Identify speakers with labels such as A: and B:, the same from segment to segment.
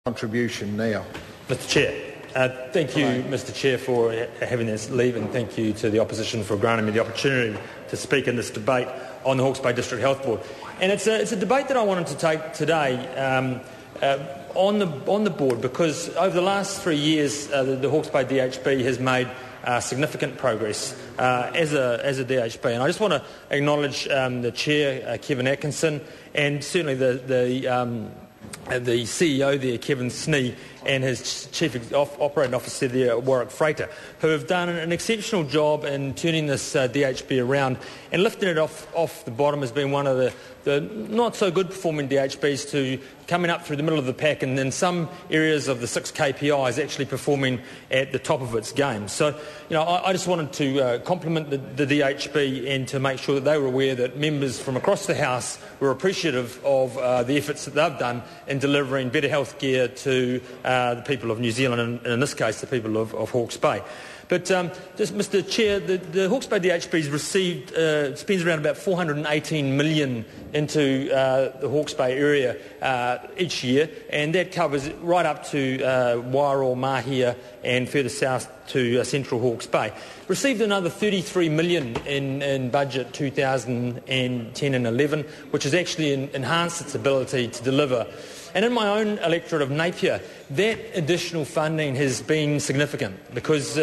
A: contribution now.
B: Mr Chair, thank you, Mr Chair, for having this leave, and thank you to the opposition for granting me the opportunity to speak in this debate on the Hawke's Bay District Health Board. And it's a debate that I wanted to take today on the board, because over the last 3 years the Hawke's Bay DHB has made significant progress as a DHB, and I just want to acknowledge the Chair, Kevin Atkinson, and certainly the CEO there, Kevin Snee, and his Chief Operating Officer there, Warwick Freighter, who have done an exceptional job in turning this DHB around and lifting it off the bottom as being one of the not so good performing DHBs to coming up through the middle of the pack, and in some areas of the 6 KPIs actually performing at the top of its game. So, I just wanted to compliment the DHB and to make sure that they were aware that members from across the House were appreciative of the efforts that they've done in delivering better health care to the people of New Zealand, and in this case the people of Hawke's Bay. But just, Mr Chair, the Hawke's Bay DHB's received, spends around about $418 million into the Hawke's Bay area each year, and that covers right up to Wairoa, Mahia, and further south to central Hawke's Bay. Received another $33 million in budget 2010 and 11, which has actually enhanced its ability to deliver. And in my own electorate of Napier, that additional funding has been significant, because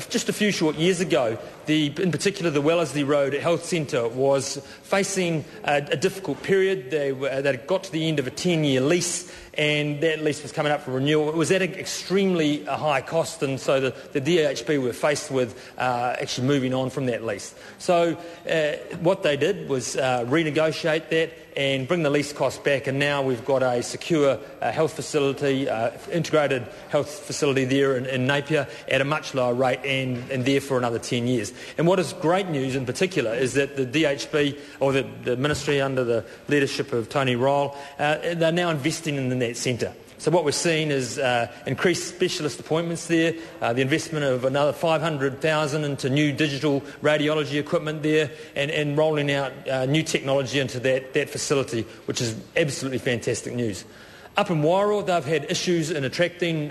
B: just a few short years ago, in particular the Wellesley Road Health Centre was facing a difficult period. They got to the end of a 10-year lease, and that lease was coming up for renewal. It was at an extremely high cost, and so the DHB were faced with actually moving on from that lease. So what they did was renegotiate that and bring the lease cost back, and now we've got a secure health facility, integrated health facility there in Napier at a much lower rate, and there for another 10 years. And what is great news in particular is that the DHB, or the Ministry under the leadership of Tony Ryle, they're now investing in that centre. So what we're seeing is increased specialist appointments there, the investment of another $500,000 into new digital radiology equipment there, and rolling out new technology into that facility, which is absolutely fantastic news. Up in Wairoa, they've had issues in attracting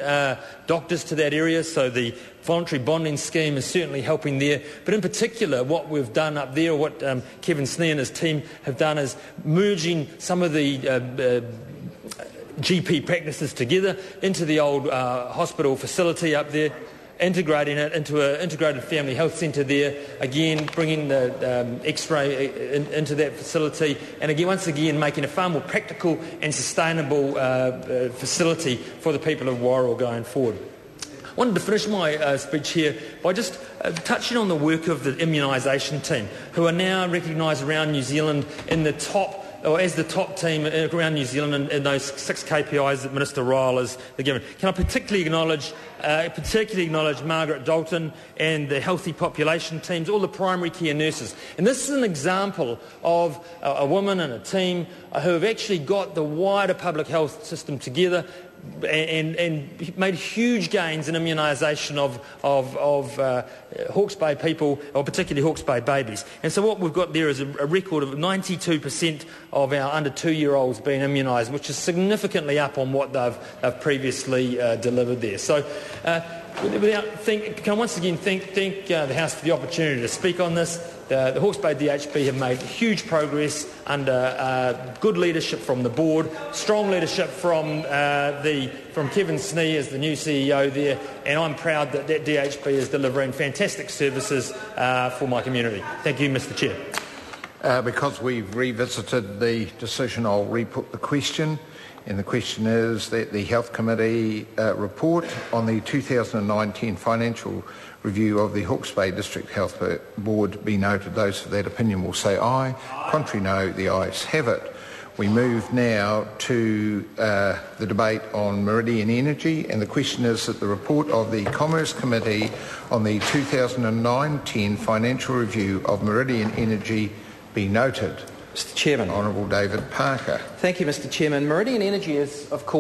B: doctors to that area, so the voluntary bonding scheme is certainly helping there. But in particular, what we've done up there, what Kevin Snee and his team have done, is merging some of the GP practices together into the old hospital facility up there, integrating it into an integrated family health centre there, again bringing the X-ray into that facility, and again, once again making a far more practical and sustainable facility for the people of Wairoa going forward. I wanted to finish my speech here by just touching on the work of the immunisation team, who are now recognised around New Zealand in the top, or as the top team around New Zealand in those 6 KPIs that Minister Ryle has given. Can I particularly acknowledge Margaret Dalton and the healthy population teams, all the primary care nurses. And this is an example of a woman and a team who have actually got the wider public health system together and made huge gains in immunisation of Hawke's Bay people, or particularly Hawke's Bay babies. And so what we've got there is a record of 92% of our under 2-year-olds being immunised, which is significantly up on what they've previously delivered there. So can I once again thank the House for the opportunity to speak on this. The Hawke's Bay DHB have made huge progress under good leadership from the board, strong leadership from Kevin Snee as the new CEO there, and I'm proud that DHB is delivering fantastic services for my community. Thank you, Mr Chair.
A: Because we've revisited the decision, I'll re-put the question. And the question is that the Health Committee report on the 2019 financial review of the Hawke's Bay District Health Board be noted. Those for that opinion will say aye. Contrary, no. The ayes have it. We move now to the debate on Meridian Energy, and the question is that the report of the Commerce Committee on the 2019 financial review of Meridian Energy be noted.
C: Mr Chairman.
A: Honourable David Parker.
C: Thank you, Mr Chairman. Meridian Energy is, of course,